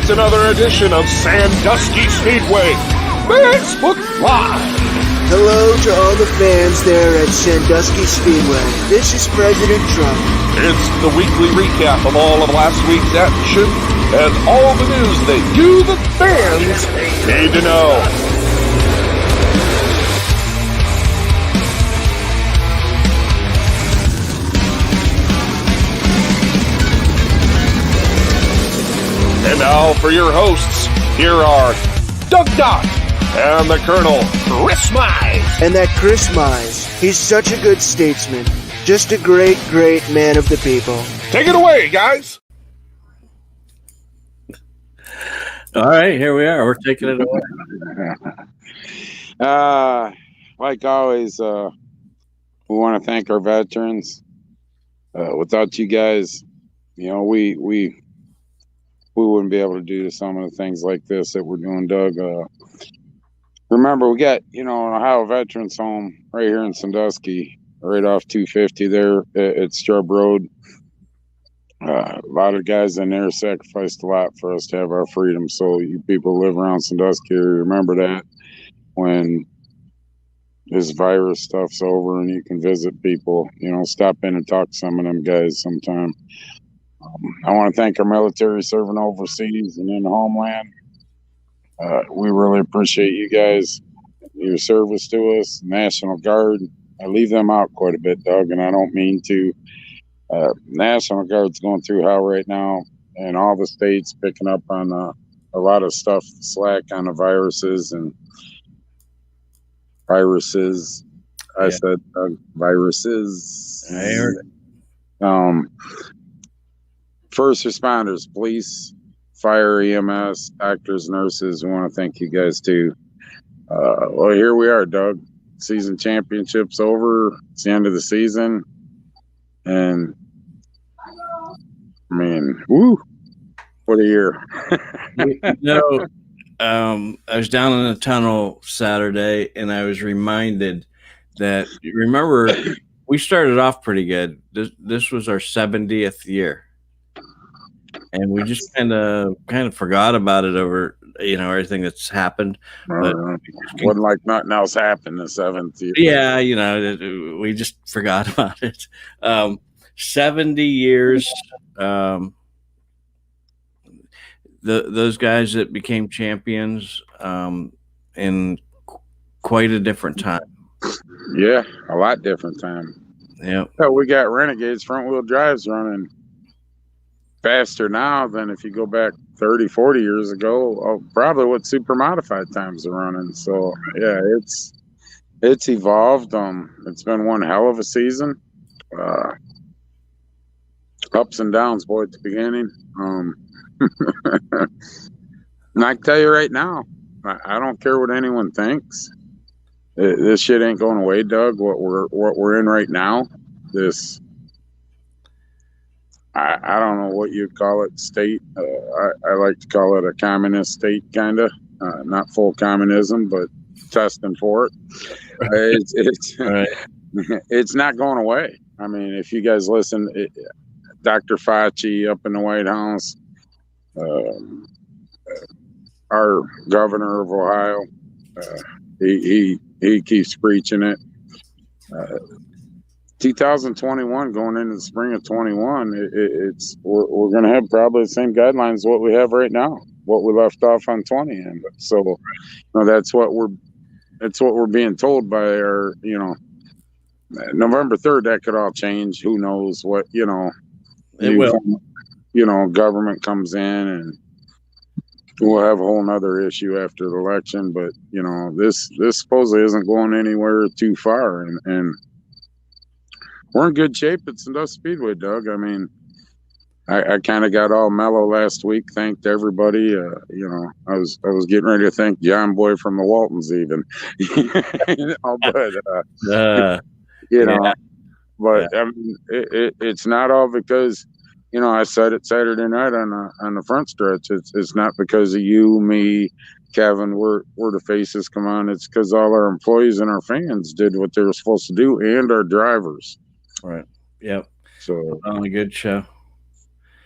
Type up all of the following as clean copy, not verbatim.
It's another edition of Sandusky Speedway Facebook Live. Hello to all the fans there at Sandusky Speedway. This is President Trump. It's the weekly recap of all of last week's action and all the news that you, the fans, need to know. And now for your hosts, here are Doug Dock and the Colonel, Chris Mize. And that Chris Mize, he's such a good statesman. Just a great, great man of the people. Take it away, guys. All right, here we are. We're taking it away. Like always, we want to thank our veterans. Without you guys, we wouldn't be able to do some of the things like this that we're doing, Doug. Remember, we got, an Ohio Veterans Home right here in Sandusky, right off 250 there at Strub Road. A lot of guys in there sacrificed a lot for us to have our freedom. So you people who live around Sandusky, remember that when this virus stuff's over and you can visit people, stop in and talk to some of them guys sometime. I want to thank our military serving overseas and in the homeland. We really appreciate you guys, your service to us. National Guard, I leave them out quite a bit, Doug, and I don't mean to. National Guard's going through hell right now, and all the states picking up on a lot of stuff, slack on the viruses. I said viruses. I heard it. First responders, police, fire, EMS, doctors, nurses, we want to thank you guys too. Well, here we are, Doug. Season championship's over. It's the end of the season. And, woo, what a year. I was down in the tunnel Saturday, and I was reminded that, remember, we started off pretty good. This was our 70th year. And we just kind of forgot about it over, everything that's happened. But wasn't like nothing else happened the 7th year. Yeah, we just forgot about it. 70 years. Those guys that became champions in quite a different time. Yeah, a lot different time. Yeah. So we got Renegades front wheel drives running faster now than if you go back 30, 40 years ago, probably what super modified times are running. So yeah, it's evolved. It's been one hell of a season. Ups and downs, boy, at the beginning. And I can tell you right now, I don't care what anyone thinks. This shit ain't going away, Doug. What we're in right now, this I don't know what you'd call it, state. I like to call it a communist state, kind of. Not full communism, but testing for it. It's Right. It's not going away. I mean, if you guys listen, Dr. Fauci up in the White House, our governor of Ohio, he keeps preaching it. 2021 going into the spring of 21, we're going to have probably the same guidelines what we have right now, what we left off on 20, and so that's what we're being told by our November 3rd. That could all change. Who knows what It will. Government comes in and we'll have a whole nother issue after the election. But this supposedly isn't going anywhere too far, and we're in good shape at Sandusky Speedway, Doug. I mean, I kind of got all mellow last week. Thanked everybody. I was getting ready to thank John Boy from the Waltons even. But I mean, it's not all because I said it Saturday night on the front stretch. It's not because of you, me, Kevin. We're the faces. Come on, it's because all our employees and our fans did what they were supposed to do, and our drivers. Right. Yep. So On a good show.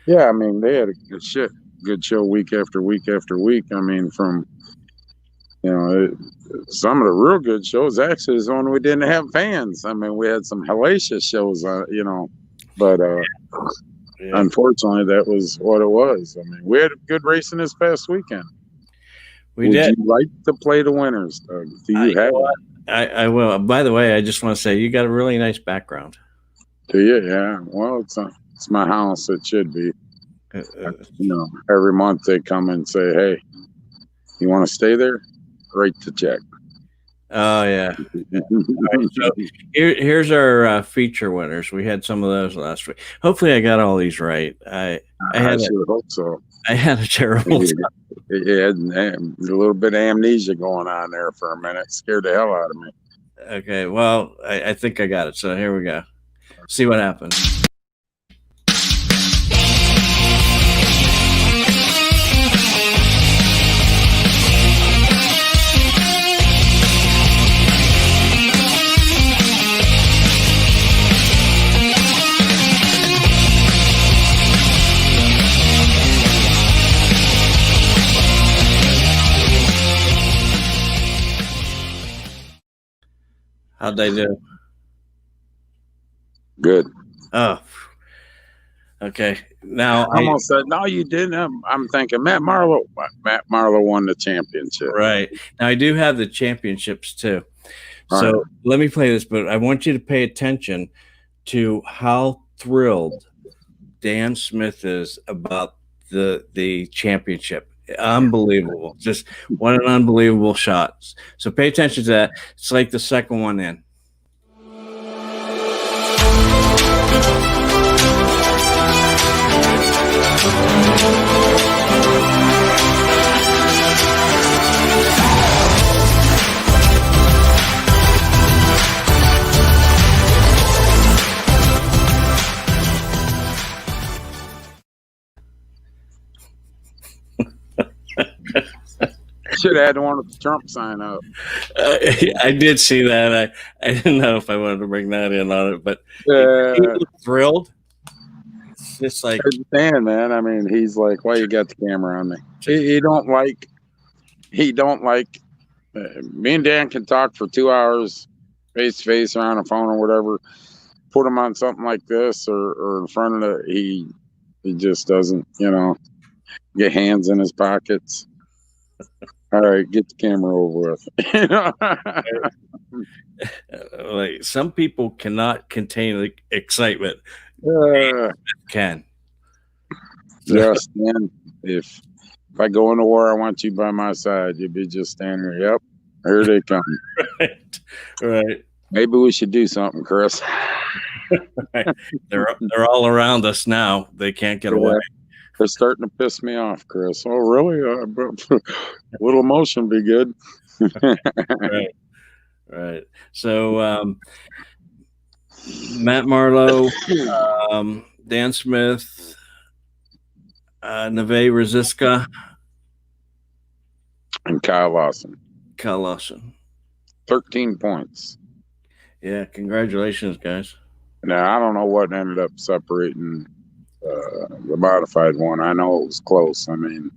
yeah, I mean, they had a good shit. good show week after week after week. I mean, from some of the real good shows actually is when we didn't have fans. I mean, we had some hellacious shows, but unfortunately, that was what it was. I mean, we had a good racing this past weekend. We did. You like to play the winners, Doug? Do you have? I will. By the way, I just want to say you got a really nice background. Do you? Yeah. Well, it's my house. It should be. Every month they come and say, "Hey, you want to stay there? Write the check." Oh yeah. Right, so here's our feature winners. We had some of those last week. Hopefully, I got all these right. I sure hope so. I had a terrible time. You had a little bit of amnesia going on there for a minute. Scared the hell out of me. Okay, well, I think I got it. So here we go. See what happens. How'd they do? Good. Oh, okay. Now I almost said, no, you didn't. I'm thinking Matt Marlowe. Matt Marlowe won the championship. Right. Now I do have the championships too. So let me play this, but I want you to pay attention to how thrilled Dan Smith is about the championship. Unbelievable. Just what an unbelievable shot. So pay attention to that. It's like the second one in. Should have had one with the Trump sign up. I did see that. I didn't know if I wanted to bring that in on it, but he looked thrilled. It's just like, I understand, man. I mean, he's like, "Why you got the camera on me?" He don't like. Me and Dan can talk for 2 hours, face to face, or on a phone or whatever. Put him on something like this or in front of it. He just doesn't, get hands in his pockets. All right, get the camera over with. Like some people cannot contain the excitement. Can. Yes, man. If I go into war, I want you by my side. You'd be just standing there. Yep, here they come. Right. Maybe we should do something, Chris. Right. They're all around us now. They can't get away. They're starting to piss me off, Chris. Oh, really? A little emotion be good. Right. So, Matt Marlowe, Dan Smith, Neve Rosiska, and Kyle Lawson. 13 points. Yeah, congratulations, guys. Now, I don't know what ended up separating the modified one. I know it was close. I mean,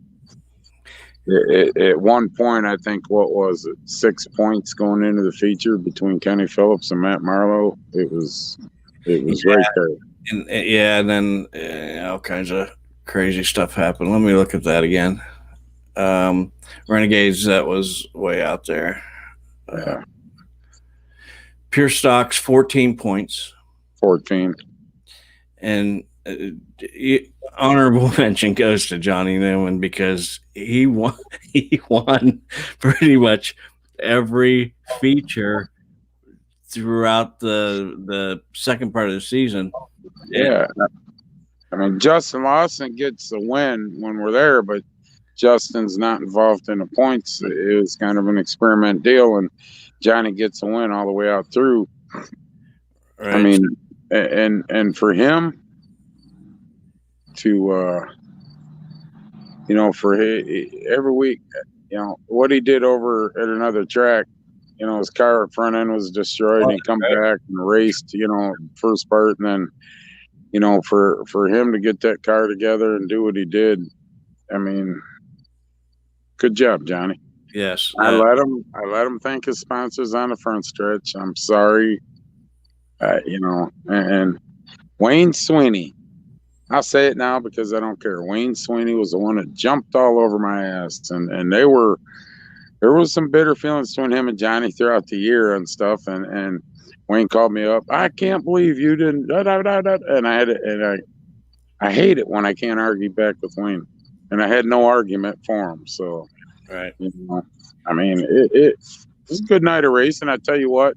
at one point, I think, what was it, 6 points going into the feature between Kenny Phillips and Matt Marlowe. It was right there. And then all kinds of crazy stuff happened. Let me look at that again. Renegades, that was way out there. Pure Stocks, 14 points. 14. And honorable mention goes to Johnny Newman because he won pretty much every feature throughout the second part of the season. Yeah. I mean, Justin Lawson gets the win when we're there, but Justin's not involved in the points. It was kind of an experiment deal, and Johnny gets a win all the way out through. Right. I mean, and for him to, for every week, what he did over at another track, his car front end was destroyed, and he come back and raced, first part, and then, for him to get that car together and do what he did, I mean, good job, Johnny. Yes. I let him thank his sponsors on the front stretch. I'm sorry, and Wayne Sweeney. I'll say it now because I don't care. Wayne Sweeney was the one that jumped all over my ass, and there was some bitter feelings between him and Johnny throughout the year and stuff. And Wayne called me up. I can't believe you didn't. Da, da, da, da. And I hate it when I can't argue back with Wayne, and I had no argument for him. So, Right. I mean, it was a good night of racing. I tell you what,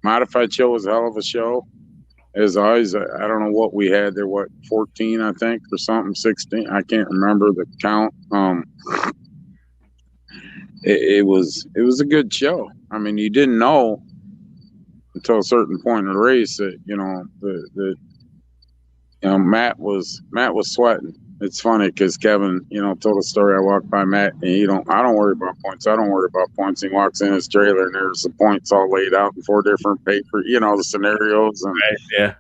Modified Show was a hell of a show. As always, I don't know what we had there. What 14, I think, or something, 16. I can't remember the count. It was a good show. I mean, you didn't know until a certain point in the race that Matt was sweating. It's funny because Kevin, told a story. I walked by Matt, and I don't worry about points. I don't worry about points. He walks in his trailer, and there's the points all laid out in 4 different papers. The scenarios, and Yeah.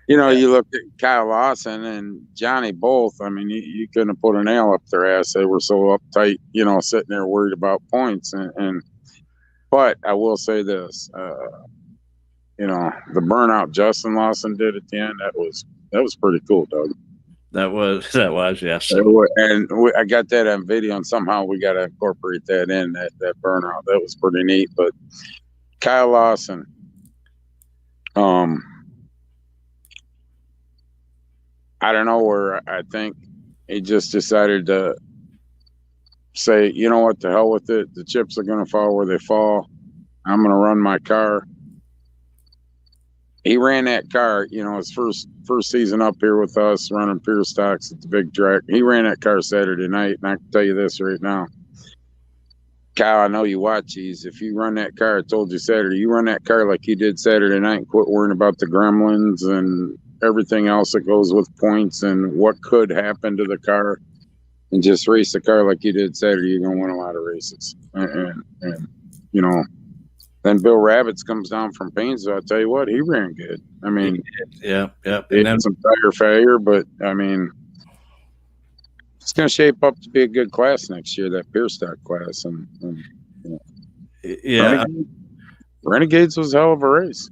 you look at Kyle Lawson and Johnny both. I mean, you couldn't have put a nail up their ass. They were so uptight, sitting there worried about points. But I will say this, the burnout Justin Lawson did at the end, that was pretty cool, Doug. That was yes. And I got that on video, and somehow we got to incorporate that in, that burnout. That was pretty neat. But Kyle Lawson, I don't know where I think he just decided to say, you know what, the hell with it. The chips are going to fall where they fall. I'm going to run my car. He ran that car, his first season up here with us, running Pier Stocks at the big track. He ran that car Saturday night, and I can tell you this right now. Kyle, I know you watch these. If you run that car, I told you Saturday, you run that car like you did Saturday night and quit worrying about the gremlins and everything else that goes with points and what could happen to the car, and just race the car like you did Saturday, you're going to win a lot of races. And then Bill Rabbits comes down from Painesville. I'll tell you what, he ran good. I mean, yeah. He had some tire failure, but I mean, it's going to shape up to be a good class next year, that Pier Stock class. And yeah, Renegades was a hell of a race.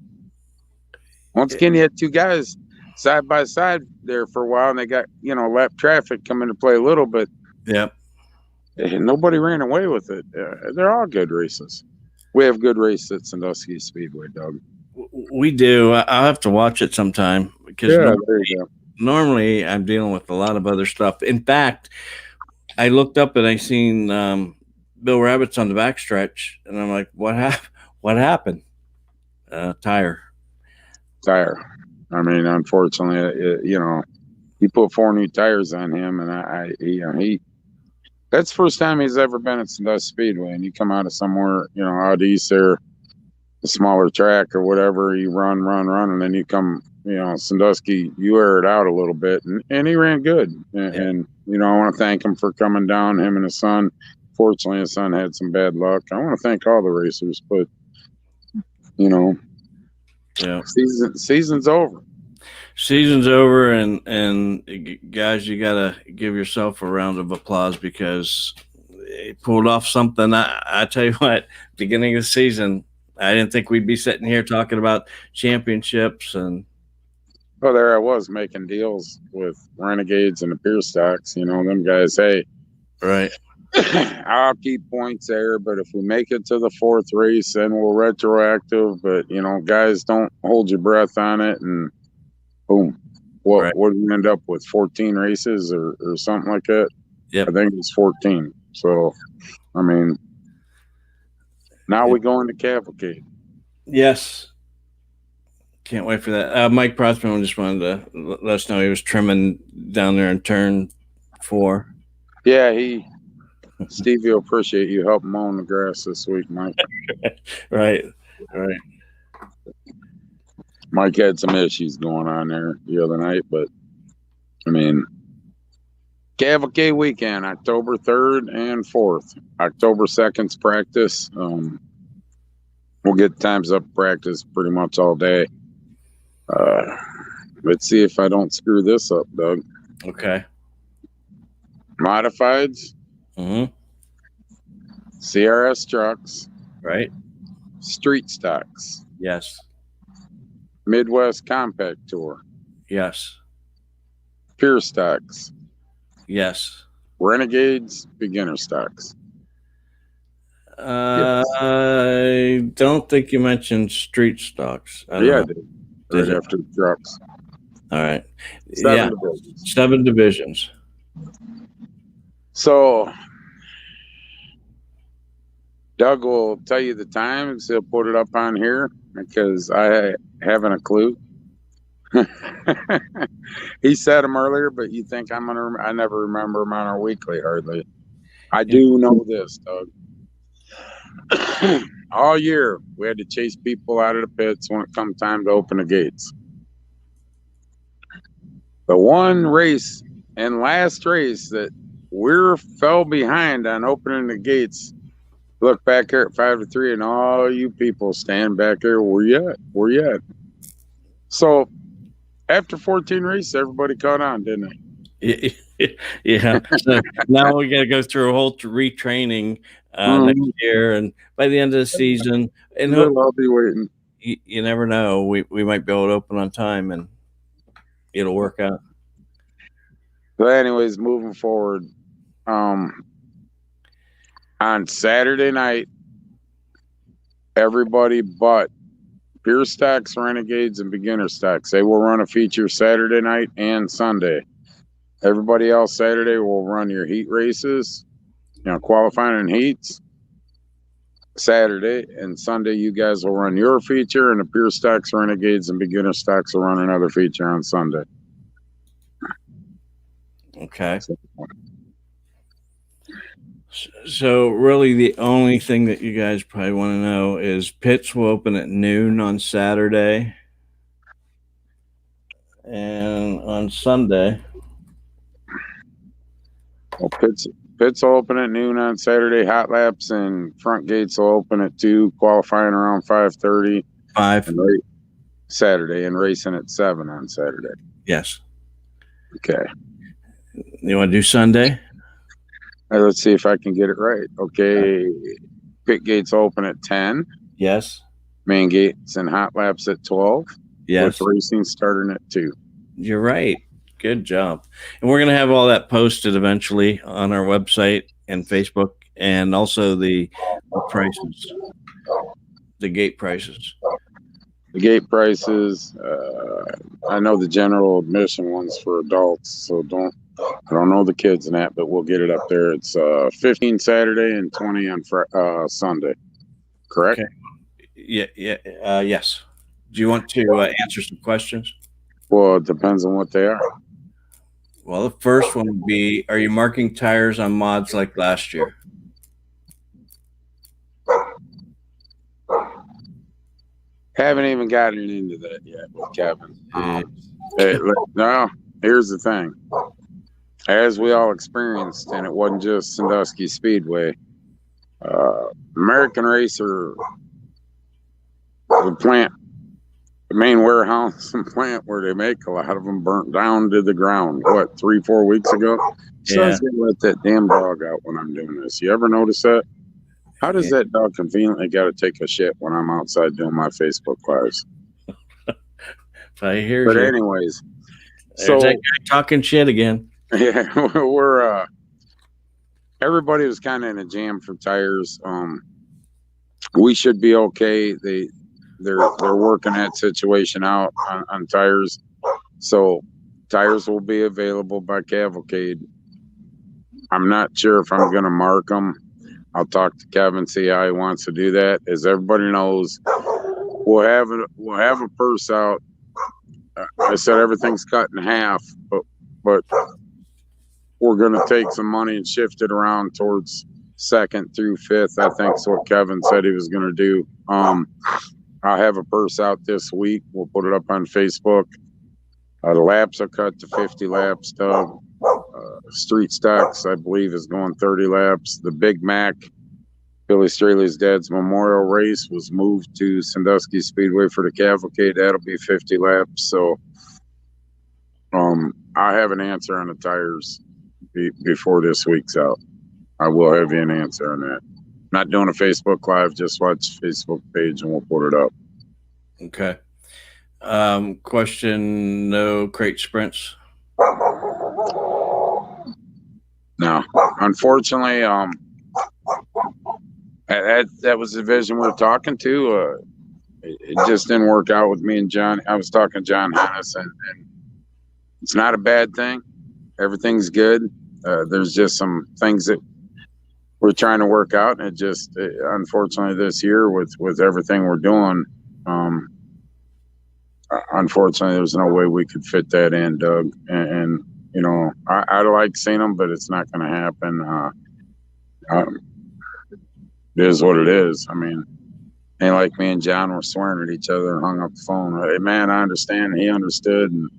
Once again, you had 2 guys side by side there for a while, and they got lap traffic come into play a little bit. Yep. And nobody ran away with it. They're all good races. We have good races at Sandusky Speedway, Doug. We do. I'll have to watch it sometime because normally I'm dealing with a lot of other stuff. In fact, I looked up and I seen Bill Rabbits on the backstretch, and I'm like, what happened? Tire. I mean, unfortunately, he put 4 new tires on him, and that's the first time he's ever been at Sandusky Speedway. And you come out of somewhere, out east there, a smaller track or whatever, you run, and then you come, Sandusky, you air it out a little bit, and he ran good. And I want to thank him for coming down, him and his son. Fortunately, his son had some bad luck. I want to thank all the racers, but, season's over. Season's over, and guys, you gotta give yourself a round of applause because he pulled off something. I tell you what, beginning of the season, I didn't think we'd be sitting here talking about championships. And well, there I was making deals with Renegades and the Pier Stocks. Them guys, hey, right, I'll keep points there, but if we make it to the 4th race, then we'll retroactive. But guys, don't hold your breath on it, and boom. What did we end up with? 14 races or something like that? Yeah, I think it was 14. So, I mean, now we go into Cavalcade. Yes. Can't wait for that. Mike Prothman just wanted to let us know he was trimming down there in turn 4. Yeah, Stevie will appreciate you helping mow the grass this week, Mike. Right. Mike had some issues going on there the other night, but I mean, Cavalcade weekend, October 3rd and 4th. October 2nd's practice. We'll get times up practice pretty much all day. Let's see if I don't screw this up, Doug. Okay. modifieds, Mm-hmm. CRS trucks, Right? street stocks, Yes. Midwest Compact Tour, Yes. pure stocks, Yes. renegades, beginner stocks. I don't think you mentioned street stocks. I don't Yeah, I know. did. Did Right it? after trucks. All right. Seven Yeah. divisions. 7 divisions. So Doug will tell you the times. He'll put it up on here because I haven't a clue. He said them earlier, but you think I'm gonna? I never remember them on our weekly hardly. I do know this, Doug. All year we had to chase people out of the pits when it come time to open the gates. The one race and last race that we fell behind on opening the gates. Look back here at 5-3, and all you people stand back there. Where you at? Where you at? So after 14 races, everybody caught on, didn't they? Yeah. So now we got to go through a whole retraining next year, and by the end of the season, and I'll be waiting. you never know. We might be able to open on time, and it'll work out. But anyways, moving forward, on Saturday night, everybody but pure stocks, renegades, and beginner stocks, they will run a feature Saturday night and Sunday. Everybody else Saturday will run your heat races, qualifying and heats Saturday, and Sunday you guys will run your feature, and the pure stocks, renegades, and beginner stocks will run another feature on Sunday. Okay. So really the only thing that you guys probably want to know is pits will open at noon on Saturday, and on Sunday. Well, pits will open at noon on Saturday. Hot laps and front gates will open at 2, qualifying around 5:30. 5. Saturday, and racing at 7 on Saturday. Yes. Okay. You want to do Sunday? Let's see if I can get it right. Okay. Pit gates open at 10. Yes. Main gates and hot laps at 12. Yes. With racing starting at 2. You're right. Good job. And we're going to have all that posted eventually on our website and Facebook, and also the prices, the gate prices. The gate prices, I know the general admission ones for adults, so I don't know the kids and that, but we'll get it up there. It's 15 Saturday and 20 on Sunday. Correct? Okay. Yes. Do you want to answer some questions? Well, it depends on what they are. Well, the first one would be, are you marking tires on mods like last year? Haven't even gotten into that yet with Kevin. No, here's the thing. As we all experienced, and it wasn't just Sandusky Speedway, American Racer, the plant, the main warehouse and plant where they make a lot of them, burnt down to the ground. What, 3-4 weeks ago? So I was gonna let that damn dog out when I'm doing this. You ever notice that? How does that dog conveniently got to take a shit when I'm outside doing my Facebook lives? I hear but you. anyways, There's that guy talking shit again. Yeah, we're everybody was kind of in a jam for tires. We should be okay. They're working that situation out on tires, so tires will be available by Cavalcade. I'm not sure if I'm gonna mark them. I'll talk to Kevin, see how he wants to do that. As everybody knows, we'll have a purse out. I said everything's cut in half, but we're gonna take some money and shift it around towards 2nd through 5th. I think is what Kevin said he was gonna do. I'll have a purse out this week. We'll put it up on Facebook. The laps are cut to 50 laps. Street stocks, I believe, is going 30 laps. The Big Mac, Billy Straley's dad's memorial race, was moved to Sandusky Speedway for the Cavalcade. That'll be 50 laps. So I have an answer on the tires, before this week's out. I will have you an answer on that. Not doing a Facebook Live, just watch Facebook page and we'll put it up. Okay. Question: no crate sprints? No, unfortunately, that was the vision we were talking to. It just didn't work out with me and John. I was talking to John Hannes, and it's not a bad thing. Everything's good. There's just some things that we're trying to work out, and unfortunately this year with everything we're doing, unfortunately there's no way we could fit that in, Doug. And you know, I like seeing them, but it's not going to happen. It is what it is. I mean, ain't like me and John were swearing at each other and hung up the phone. Hey man, I understand. He understood, and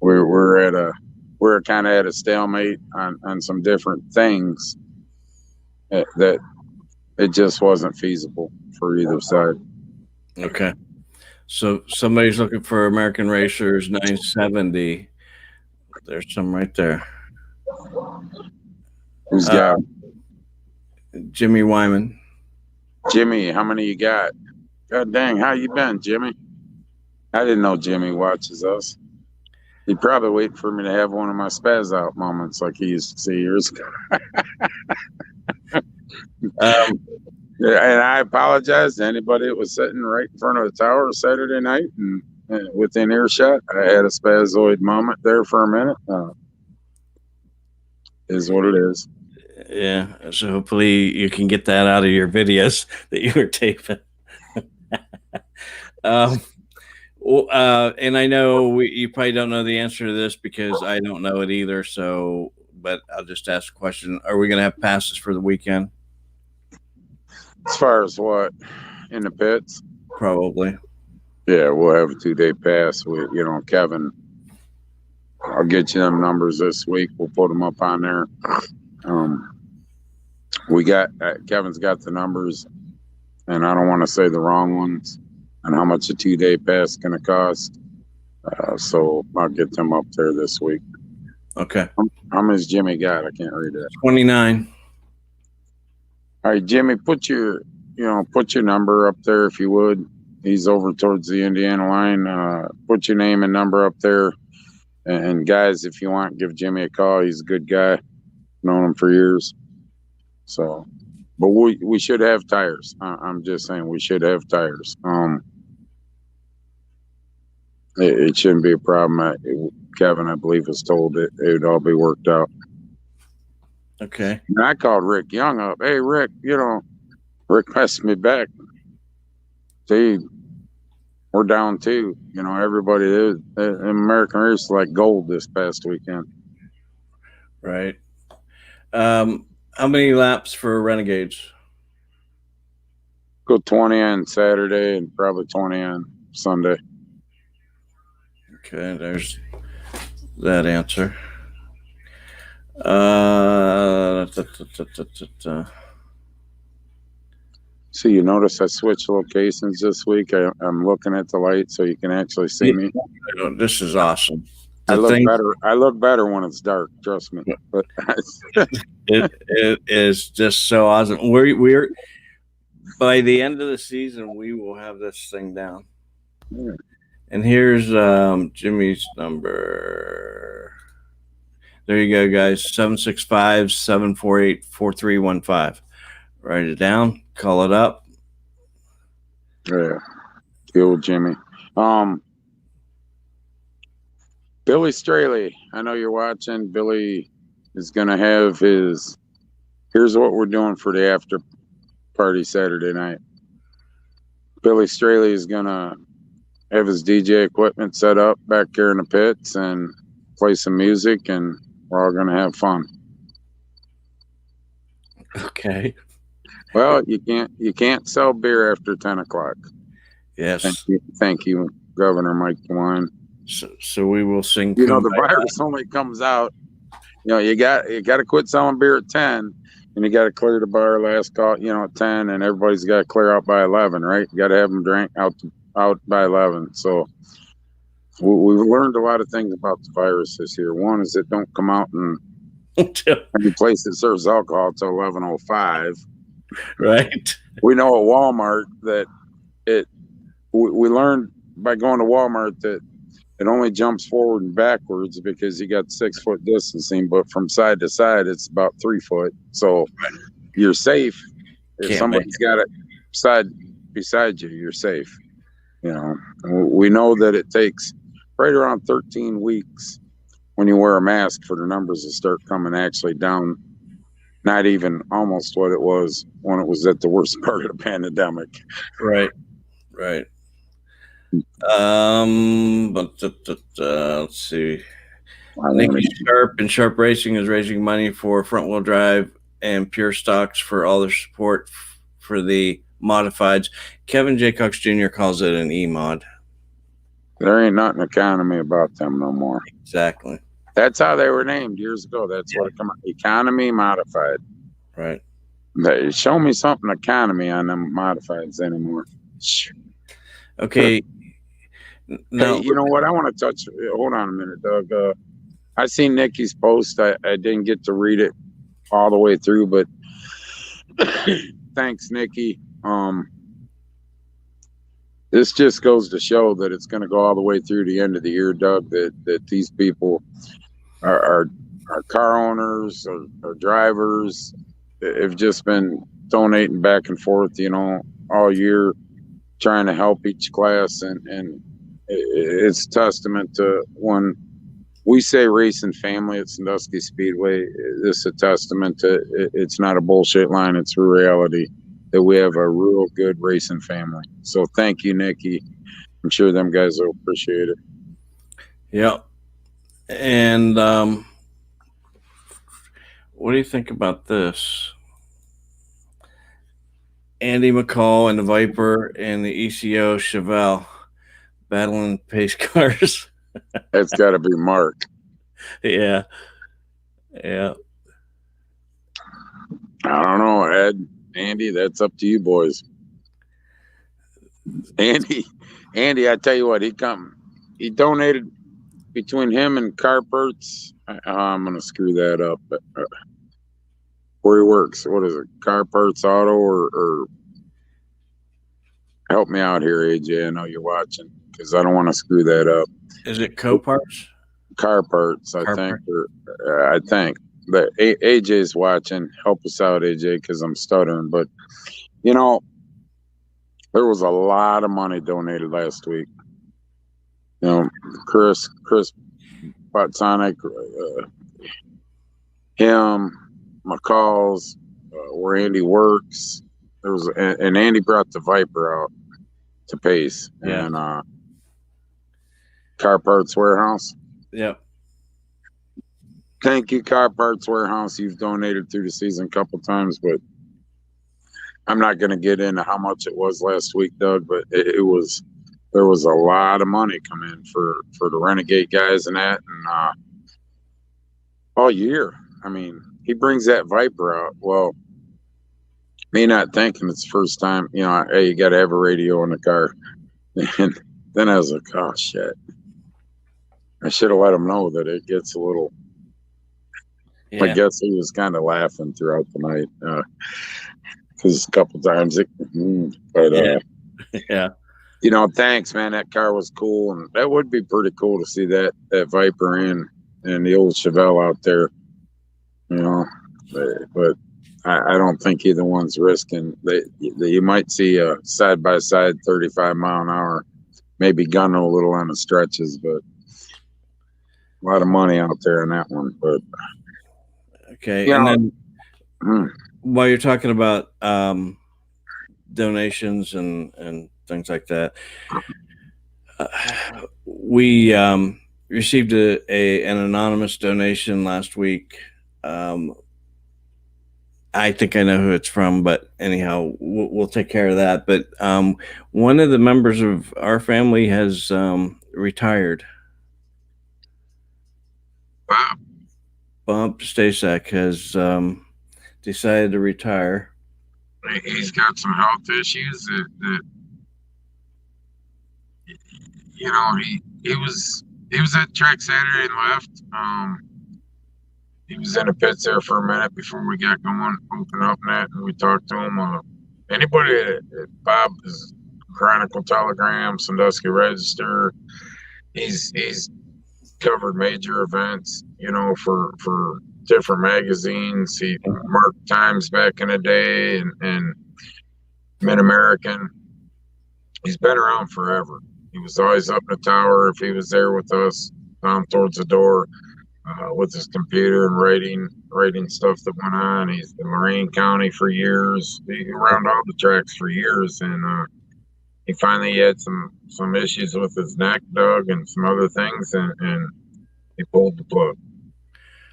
we're kind of at a stalemate on some different things that it just wasn't feasible for either side. Okay. So somebody's looking for American Racers 970. There's some right there. Who's got Jimmy Wyman. Jimmy, how many you got? God dang, how you been, Jimmy? I didn't know Jimmy watches us. He'd probably wait for me to have one of my spaz out moments like he used to say years ago. And I apologize to anybody that was sitting right in front of the tower Saturday night and within earshot. I had a spazoid moment there for a minute. Is what it is. Yeah. So hopefully you can get that out of your videos that you were taping. And I know you probably don't know the answer to this because I don't know it either. So, but I'll just ask a question. Are we going to have passes for the weekend? As far as what? In the pits? Probably. Yeah, we'll have a 2-day pass with, Kevin. I'll get you them numbers this week. We'll put them up on there. We got Kevin's got the numbers, and I don't want to say the wrong ones and how much a 2-day pass is going to cost. So I'll get them up there this week. Okay. How many's Jimmy got? I can't read that. 29. All right, Jimmy, put your number up there if you would. He's over towards the Indiana line. Put your name and number up there. And guys, if you want, give Jimmy a call. He's a good guy. Known him for years. So, but we should have tires. I'm just saying we should have tires. It shouldn't be a problem. Kevin, I believe, was told it would all be worked out. Okay. And I called Rick Young up. Hey, Rick, Rick messaged me back. See, we're down 2. Everybody is. American Race like gold this past weekend. Right. How many laps for Renegades? Go 20 on Saturday and probably 20 on Sunday. Okay, there's that answer. So you notice I switched locations this week. I'm looking at the light so you can actually see me. This is awesome. I look better when it's dark. Trust me. But it is just so awesome. We're by the end of the season, we will have this thing down. Yeah. And here's Jimmy's number. There you go, guys. 765-748-4315. Write it down. Call it up. Yeah. Good Jimmy. Billy Straley, I know you're watching. Billy is going to have here's what we're doing for the after party Saturday night. Billy Straley is going to have his DJ equipment set up back here in the pits and play some music, and we're all going to have fun. Okay. Well, you can't sell beer after 10 o'clock. Yes. Thank you, Governor Mike DeWine. So we will sing. The virus only comes out. You got to quit selling beer at 10, and you got to clear the bar last call. At 10, and everybody's got to clear out by 11, right? You got to have them drink out by 11. So we've learned a lot of things about the virus this year. One is it don't come out in Any place that serves alcohol till 11:05. Right. We know at Walmart that we learned by going to Walmart that it only jumps forward and backwards because you got 6 foot distancing, but from side to side it's about 3 foot. So you're safe. If Can't somebody's got it beside you, you're safe. We know that it takes right around 13 weeks when you wear a mask for the numbers to start coming actually down. Not even almost what it was when it was at the worst part of the pandemic. Right. But let's see. Nikki Sharp and Sharp Racing is raising money for front wheel drive and pure stocks for all their support for the modifieds. Kevin J. Cox Jr. calls it an E-mod. There ain't nothing economy about them no more. Exactly. That's how they were named years ago. That's what it come out. Economy modified. Right. Show me something economy on them modifieds anymore. Okay. Now, hey, you know what? I want to touch. Hold on a minute, Doug. I seen Nikki's post. I didn't get to read it all the way through, but thanks, Nikki. This just goes to show that it's going to go all the way through the end of the year, Doug. That these people are car owners or drivers have just been donating back and forth, all year, trying to help each class, and it's testament to when we say racing family at Sandusky Speedway. This is a testament to it's not a bullshit line; it's a reality that we have a real good racing family. So thank you, Nikki. I'm sure them guys will appreciate it. Yep. And what do you think about this? Andy McCall and the Viper and the ECO Chevelle battling pace cars. That's got to be Mark. Yeah. I don't know, Ed. Andy, that's up to you boys. Andy, I tell you what, he donated between him and Carperts. I'm gonna screw that up. Where he works, what is it? Carperts Auto or help me out here, AJ. I know you're watching because I don't want to screw that up. Is it Coparts? Carperts, I think. I think. But AJ's watching. Help us out, AJ, because I'm stuttering. But, there was a lot of money donated last week. Chris Botsonic, him, McCall's, where Andy works. And Andy brought the Viper out to pace. Yeah. And Car Parts Warehouse. Yep. Thank you, Car Parts Warehouse. You've donated through the season a couple times, but I'm not going to get into how much it was last week, Doug. But there was a lot of money come in for the Renegade guys and that, and all year. I mean, he brings that Viper out. Well, me not thinking it's the first time. Hey, you got to have a radio in the car, and then I was like, oh shit. I should have let him know that it gets a little. Yeah. I guess he was kind of laughing throughout the night because a couple times yeah. Thanks, man. That car was cool, and that would be pretty cool to see that Viper and the old Chevelle out there. But I don't think either one's risking. You might see a side by side 35 mile an hour, maybe gunning a little on the stretches, but a lot of money out there in that one. But okay, and then while you're talking about donations and things like that, we received an anonymous donation last week. I think I know who it's from, but anyhow, we'll take care of that. But one of the members of our family has retired. Wow. Bump Stasek has decided to retire. He's got some health issues that he was at track Saturday and left. he was in the pits there for a minute before we got going, open up net, and we talked to him. Anybody at Bob is Chronicle Telegram, Sandusky Register. He's covered major events, you know, for different magazines. He marked Times back in the day and Mid American. He's been around forever. He was always up in the tower if he was there with us, down towards the door with his computer and writing stuff that went on. He's in Lorain County for years. He around all the tracks for years, and he finally had some issues with his neck, Doug, and some other things, and he pulled the plug.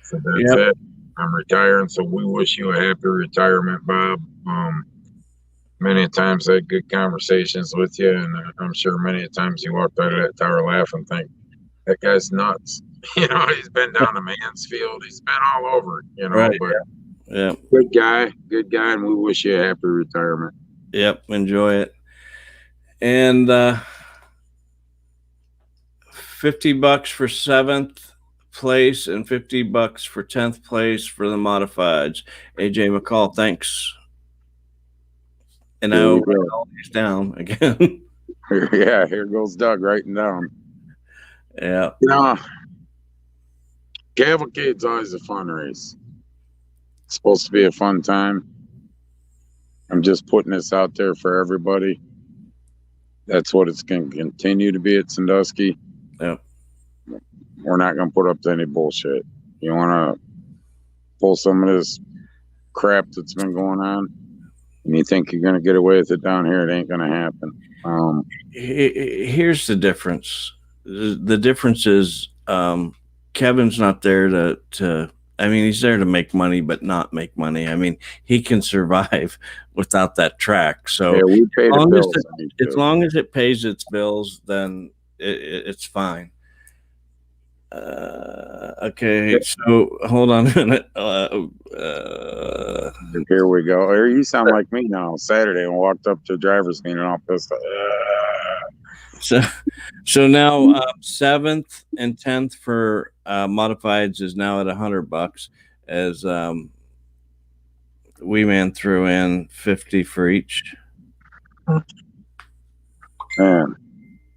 So that's it. I'm retiring. So we wish you a happy retirement, Bob. Many times I had good conversations with you, and I'm sure many times you walked out of that tower laughing, think that guy's nuts. You know, he's been down to Mansfield. He's been all over, you know, Right. but Yeah. good guy, and we wish you a happy retirement. Yep. Enjoy it. And $50 for 7th place and $50 for 10th place for the modifieds. AJ McCall, thanks. And Here now we go. all these down again. Yeah, here goes Doug writing down. Yeah. You know, Cavalcade's always a fun race. It's supposed to be a fun time. I'm just putting this out there for everybody. That's what it's going to continue to be at Sandusky. Yep. We're not going to put up to any bullshit. You want to pull some of this crap that's been going on, and you think you're going to get away with it down here, it ain't going to happen. Here's the difference. The difference is Kevin's not there to I mean, he's there to make money, but not make money. I mean, he can survive without that track. So yeah, we pay the bills. as long as it pays its bills, then it's fine. Okay, so hold on a minute. Here we go. Here you sound like me now. Saturday, I walked up to the driver's meeting and all pissed off. So now 7th and 10th for modifieds is now at $100 as Wee Man threw in 50 for each. Man,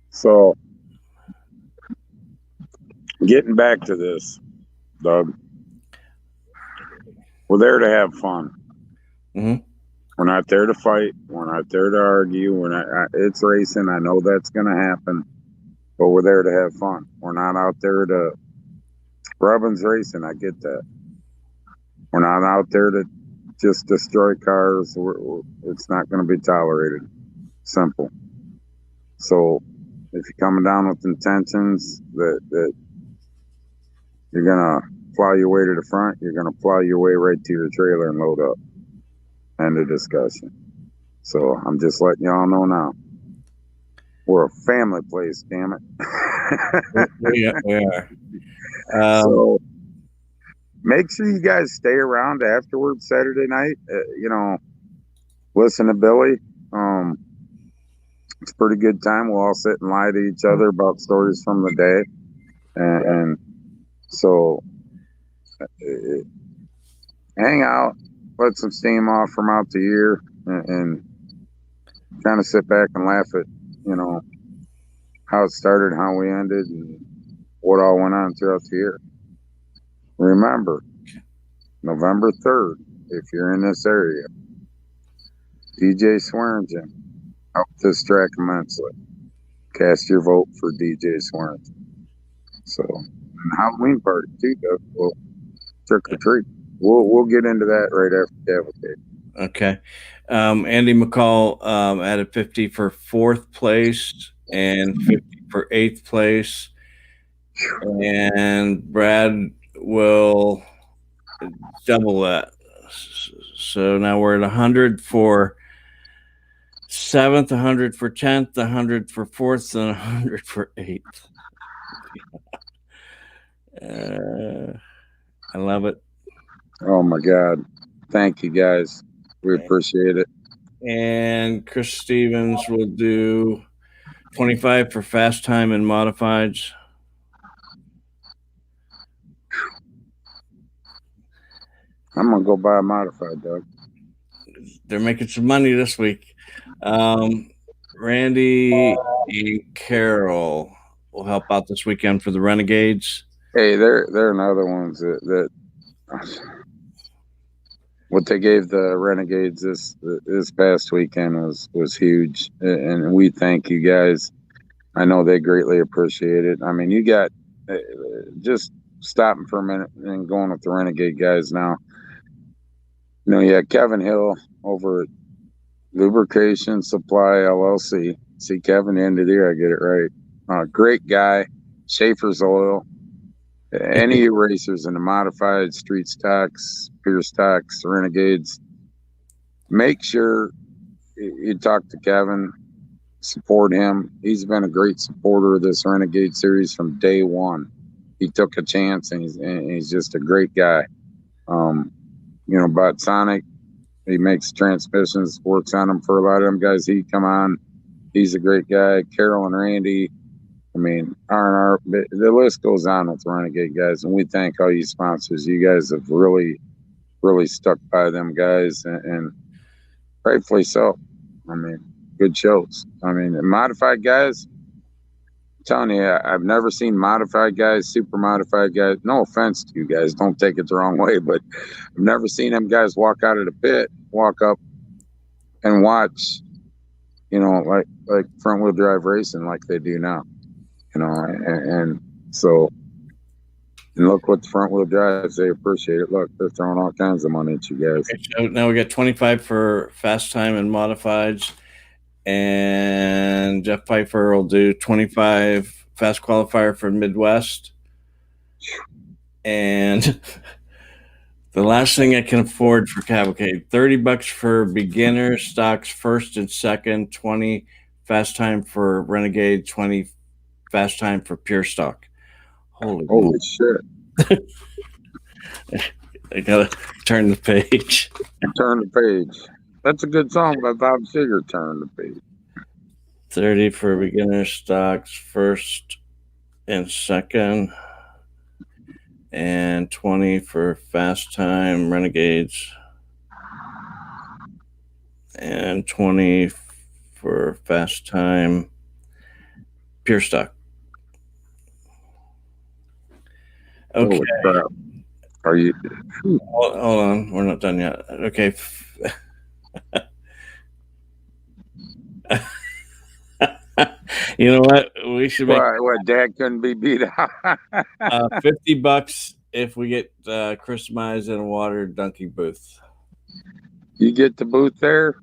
so getting back to this, Doug, we're there to have fun. Mm-hmm. We're not there to fight. We're not there to argue. We're not. It's racing. I know that's going to happen, but we're there to have fun. We're not out there to. Robin's racing. I get that. We're not out there to just destroy cars. It's not going to be tolerated. Simple. So, if you're coming down with intentions that you're going to plow your way to the front, you're going to plow your way right to your trailer and load up. End of discussion. So I'm just letting y'all know now. We're a family place, damn it. We are. So make sure you guys stay around afterwards Saturday night. You know, listen to Billy. It's a pretty good time. We'll all sit and lie to each other about stories from the day. And so hang out. Let some steam off from out the year and kind of sit back and laugh at, you know, how it started, how we ended, and what all went on throughout the year. Remember, November 3rd, if you're in this area, DJ Swearingen helped this track immensely. Cast your vote for DJ Swearingen. So, and Halloween party too, though. Well, trick or treat. We'll get into that right after Cavalcade. Okay. Andy McCall added 50 for 4th place and 50 for 8th place. And Brad will double that. So now we're at 100 for 7th, 100 for 10th, 100 for 4th, and 100 for 8th. I love it. Oh my God. Thank you guys. We appreciate it. And Chris Stevens will do 25 for fast time and modifieds. I'm gonna go buy a modified, Doug. They're making some money this week. Randy and Carol will help out this weekend for the Renegades. Hey, they're another ones that what they gave the Renegades this past weekend was huge, and we thank you guys. I know they greatly appreciate it. I mean, you got just stopping for a minute and going with the Renegade guys now. You know, you had Kevin Hill over at Lubrication Supply LLC. See, Kevin, the end of the year, I get it right. Great guy. Schaefer's Oil. Any racers in the modified street stocks, pure stocks, Renegades, make sure you talk to Kevin, support him. He's been a great supporter of this Renegade series from day one. He took a chance, and he's just a great guy. You know, about Sonic, he makes transmissions, works on them for a lot of them guys. He come on, he's a great guy. Carol and Randy, I mean, R&R, the list goes on with the Renegade guys, and we thank all you sponsors. You guys have really, really stuck by them guys, and rightfully so. I mean, good shows. I mean, the modified guys, I'm telling you, I've never seen modified guys, super modified guys. No offense to you guys, don't take it the wrong way, but I've never seen them guys walk out of the pit, walk up and watch, you know, like front wheel drive racing like they do now. You know, and so, and look what the front wheel drives, they appreciate it. Look, they're throwing all kinds of money at you guys. Okay, so now we got 25 for fast time and modifieds, and Jeff Pfeiffer will do 25 fast qualifier for Midwest. And the last thing I can afford for Cavalcade, $30 for beginner stocks, first and second, 20 fast time for Renegade, 20 fast time for pure stock. Holy shit. I gotta turn the page. Turn the page. That's a good song by Bob Seger, Turn the Page. 30 for beginner stocks, first and second, and 20 for fast time Renegades, and 20 for fast time pure stock. Okay. Are you? Hold on, we're not done yet. Okay. You know what? We should make what Dad couldn't be beat out. $50 if we get Chris Mize in a water dunking booth. You get the booth there?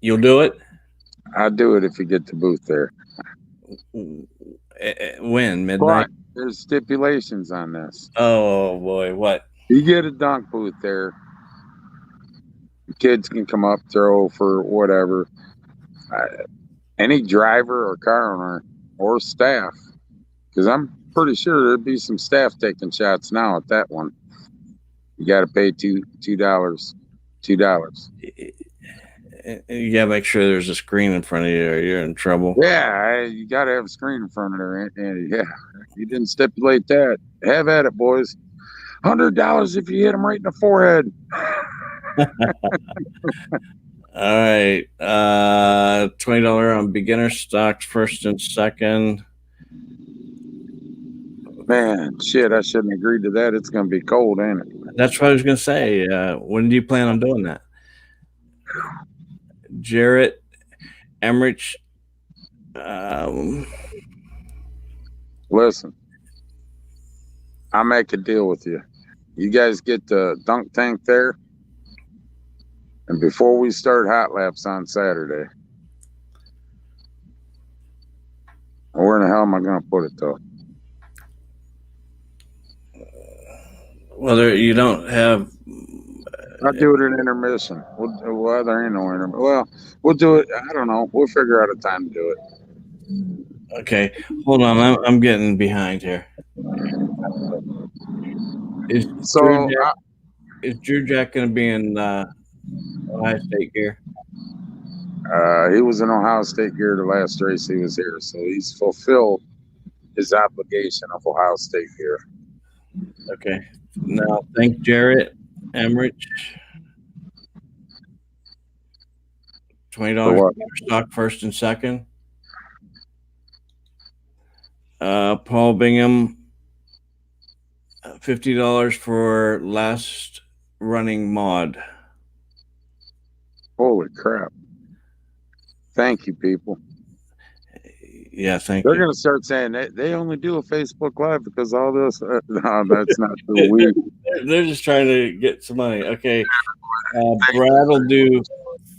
You'll do it? I'll do it if you get the booth there. When? Midnight? But there's stipulations on this. Oh boy, what? You get a dunk booth there. Kids can come up, throw for whatever. Any driver or car owner or staff, because I'm pretty sure there'd be some staff taking shots now at that one. You got to pay $2. You gotta make sure there's a screen in front of you, or you're in trouble. Yeah, you got to have a screen in front of there, and yeah, you didn't stipulate that. Have at it, boys. $100 if you hit them right in the forehead. All right, $20 on beginner stocks, first and second. Man, shit, I shouldn't agree to that. It's gonna be cold, ain't it? That's what I was gonna say. When do you plan on doing that? Jarrett, Emmerich. Listen, I'll make a deal with you. You guys get the dunk tank there, and before we start hot laps on Saturday, where in the hell am I going to put it, though? Well, you don't have. I'll do it in intermission. Well, there ain't no intermission. Well, we'll do it. I don't know. We'll figure out a time to do it. Okay, hold on. I'm getting behind here. Is Drew Jack going to be in Ohio State gear? He was in Ohio State gear the last race he was here, so he's fulfilled his obligation of Ohio State gear. Okay. Now, thank Jarrett Emmerich. For $20 what? for stock first and second. Paul Bingham, $50 for last running mod. Holy crap. Thank you, people. Yeah, thank They're you. going to start saying they only do a Facebook Live because all this. No, that's not true. We They're just trying to get some money. Okay. Brad will do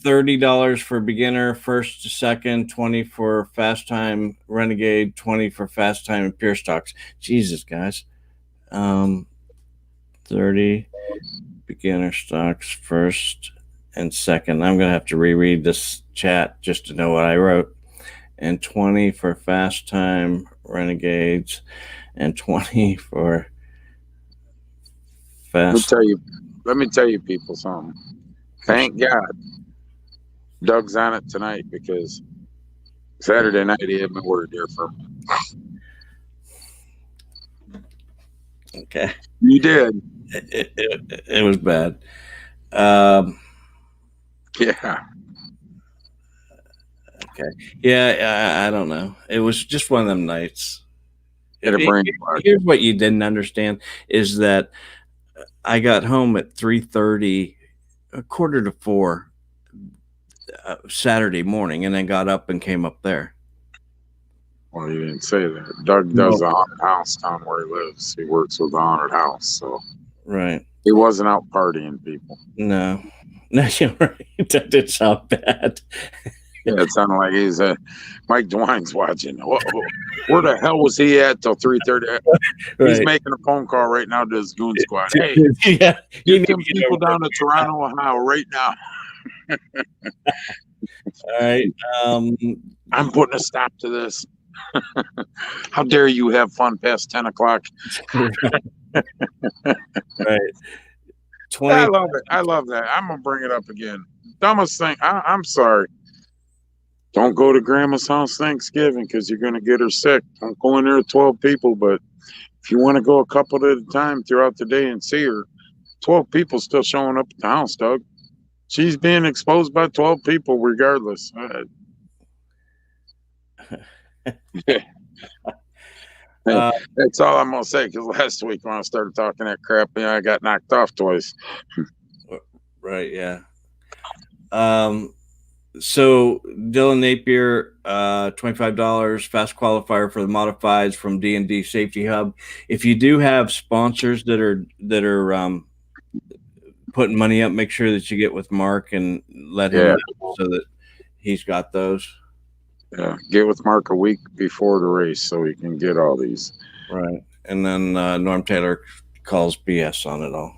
$30 for beginner, first to second, 20 for fast time renegade, 20 for fast time and pure stocks. Jesus, guys. 30 beginner stocks, first and second. I'm going to have to reread this chat just to know what I wrote. And 20 for fast time renegades, and 20 for fast. Let me tell you people something. Thank God Doug's on it tonight because Saturday night he had my word there for me. Okay. You did. It was bad. Yeah. Okay. Yeah, I don't know. It was just one of them nights. Get a brain fart. Here's what you didn't understand is that I got home at 3:30, a quarter to 4 Saturday morning, and then got up and came up there. Well, you didn't say that. Doug does a haunted house down where he lives. He works with a haunted house, so Right. he wasn't out partying, people. No, you're right. That did sound bad. Yeah, it sounded like he's Mike DeWine's watching. Where the hell was he at till 3:30? He's making a phone call right now to his goon squad. Hey, yeah, get some people down to Toronto, Ohio right now. All right. I'm putting a stop to this. How dare you have fun past 10 o'clock? Right. 20. I love it. I love that. I'm going to bring it up again. Dumbest thing. I'm sorry. Don't go to grandma's house Thanksgiving because you're going to get her sick. Don't go in there with 12 people. But if you want to go a couple at a time throughout the day and see her, 12 people still showing up at the house, Doug. She's being exposed by 12 people regardless. That's all I'm going to say because last week when I started talking that crap, I got knocked off twice. Right, yeah. So Dylan Napier, $25 fast qualifier for the modifieds from D&D Safety Hub. If you do have sponsors that are putting money up, make sure that you get with Mark and let him know so that he's got those. Yeah, get with Mark a week before the race so he can get all these. Right, and then Norm Taylor calls BS on it all.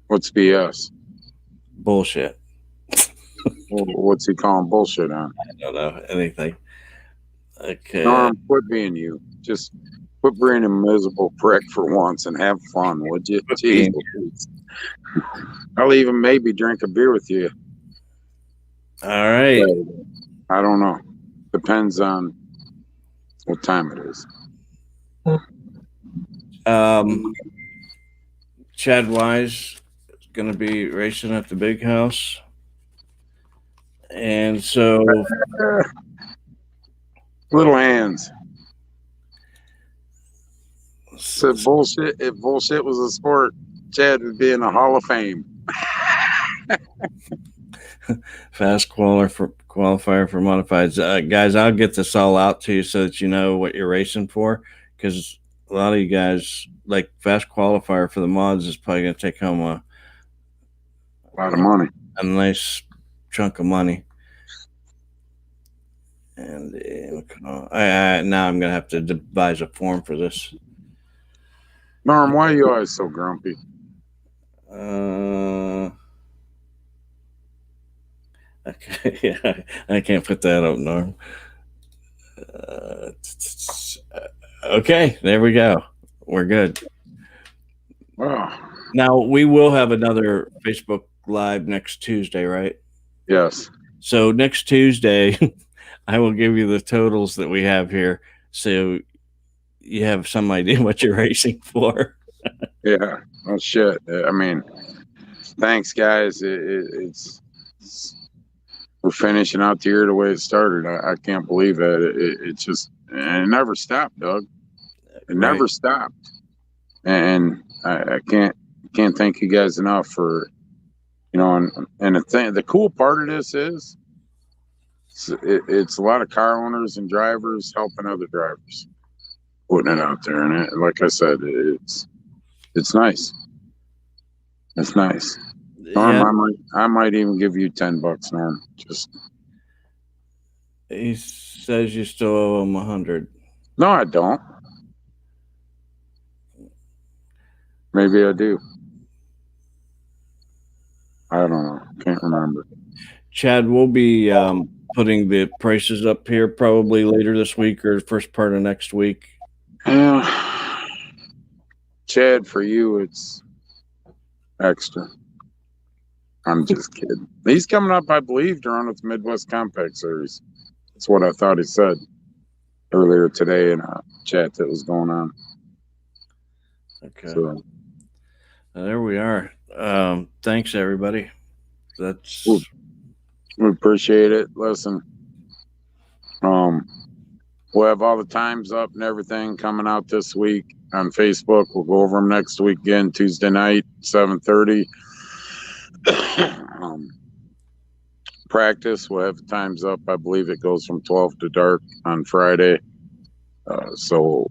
What's BS? Bullshit. What's he calling bullshit on? I don't know anything. Okay. Norm, quit being you. Just quit being a miserable prick for once and have fun, would you? Jeez. I'll even maybe drink a beer with you. All right. I don't know. Depends on what time it is. Chad Wise is going to be racing at the big house. And so little hands. So bullshit. If bullshit was a sport, Chad would be in the Hall of Fame. Fast qualifier for modifieds. Guys, I'll get this all out to you so that you know what you're racing for, because a lot of you guys, like fast qualifier for the mods, is probably going to take home a lot of money, a nice chunk of money. And now I'm going to have to devise a form for this. Norm, why are you always so grumpy? Okay, yeah, I can't put that up, Norm. Okay, there we go. We're good. Wow. Now, we will have another Facebook Live next Tuesday, right? Yes. So next Tuesday, I will give you the totals that we have here so you have some idea what you're racing for. Yeah. Oh shit. I mean, thanks, guys. We're finishing out the year the way it started. I can't believe that. It's just and it never stopped, Doug. It Right. never stopped. And I can't thank you guys enough for and the cool part of this is it's a lot of car owners and drivers helping other drivers, putting it out there, and like I said, it's nice. It's nice. Norm, Yeah. I might even give you $10, Norm. Just He says you still owe him 100. no, I don't. Maybe I do. I don't know. Can't remember. Chad, we'll be putting the prices up here probably later this week or first part of next week. Yeah. Chad, for you, it's extra. I'm just kidding. He's coming up, I believe, to run with the Midwest Compact Series. That's what I thought he said earlier today in a chat that was going on. Okay. So there we are. Thanks, everybody. That's we appreciate it. Listen, we'll have all the times up and everything coming out this week on Facebook. We'll go over them next week again, Tuesday night, 7:30. Practice, we'll have the times up. I believe it goes from 12 to dark on Friday. So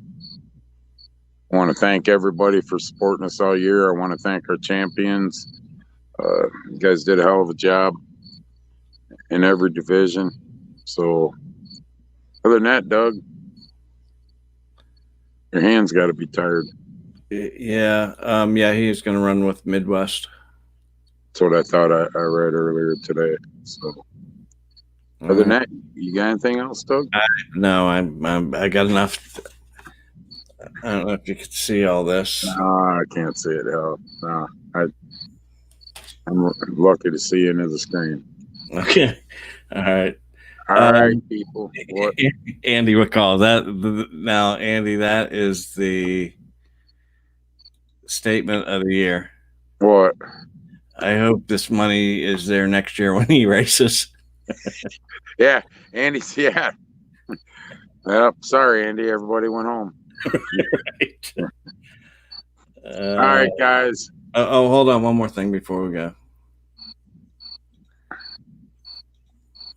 I want to thank everybody for supporting us all year. I want to thank our champions. You guys did a hell of a job in every division. So other than that, Doug, your hands got to be tired. Yeah. Yeah, he's going to run with Midwest. That's what I thought I read earlier today. So other than that, you got anything else, Doug? No, I got enough. I don't know if you can see all this. I can't see it. No, I'm lucky to see into the screen. Okay. All right. All right, people. What? Andy would call that now, Andy, that is the statement of the year. What? I hope this money is there next year when he races. Yeah, Andy's, yeah. Yep, sorry, Andy. Everybody went home. Right. All right, guys. Hold on. One more thing before we go.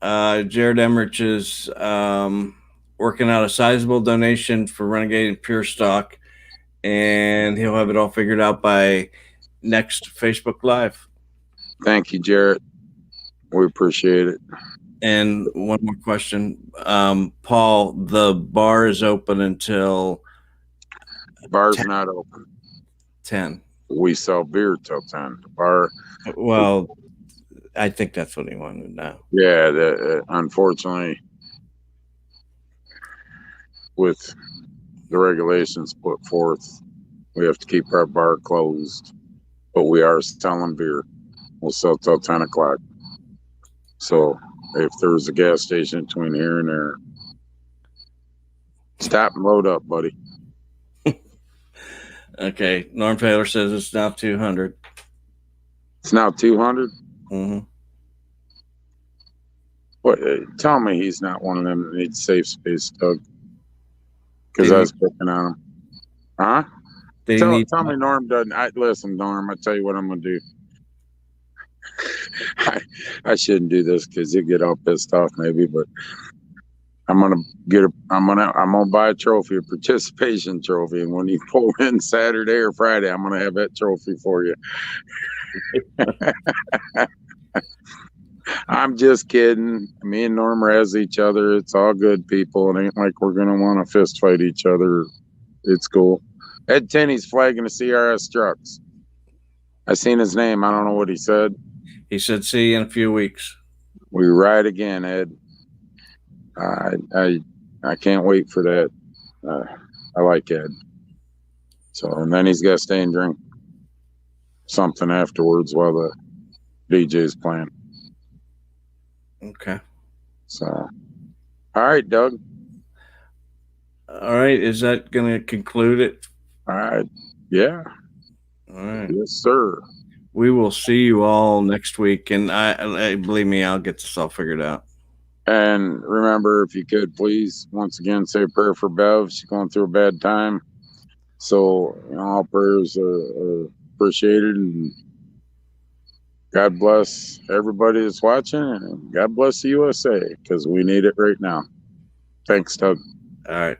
Jared Emmerich is working out a sizable donation for Renegade and Pure Stock, and he'll have it all figured out by next Facebook Live. Thank you, Jarrett. We appreciate it. And one more question. Paul, the bar is open until Bar's 10. Not open. 10. We sell beer till 10. The bar. Well, I think that's what he wanted to know. Yeah, unfortunately, with the regulations put forth, we have to keep our bar closed. But we are selling beer. We'll sell till 10 o'clock. So if there's a gas station between here and there, stop and load up, buddy. Okay. Norm Taylor says it's now 200. It's now 200? Mm-hmm. What? Tell me he's not one of them that needs safe space, Doug. Because I was picking on him. Huh? Tell me Norm doesn't. Listen, Norm, I tell you what I'm going to do. I shouldn't do this because you get all pissed off maybe, but I'm gonna buy a trophy, a participation trophy, and when you pull in Saturday or Friday, I'm gonna have that trophy for you. I'm just kidding. Me and Norm razz each other. It's all good, people. It ain't like we're gonna want to fist fight each other. It's cool. Ed Tenney's flagging the CRS trucks. I seen his name. I don't know what he said. He said, "See you in a few weeks." We ride again, Ed. I can't wait for that. I like Ed. So, and then he's got to stay and drink something afterwards while the DJ's playing. Okay. So, all right, Doug. All right. Is that going to conclude it? All right. Yeah. All right. Yes, sir. We will see you all next week, and I believe me, I'll get this all figured out. And remember, if you could, please, once again, say a prayer for Bev. She's going through a bad time. So, all prayers are appreciated. And God bless everybody that's watching. And God bless the USA, because we need it right now. Thanks, Doug. All right.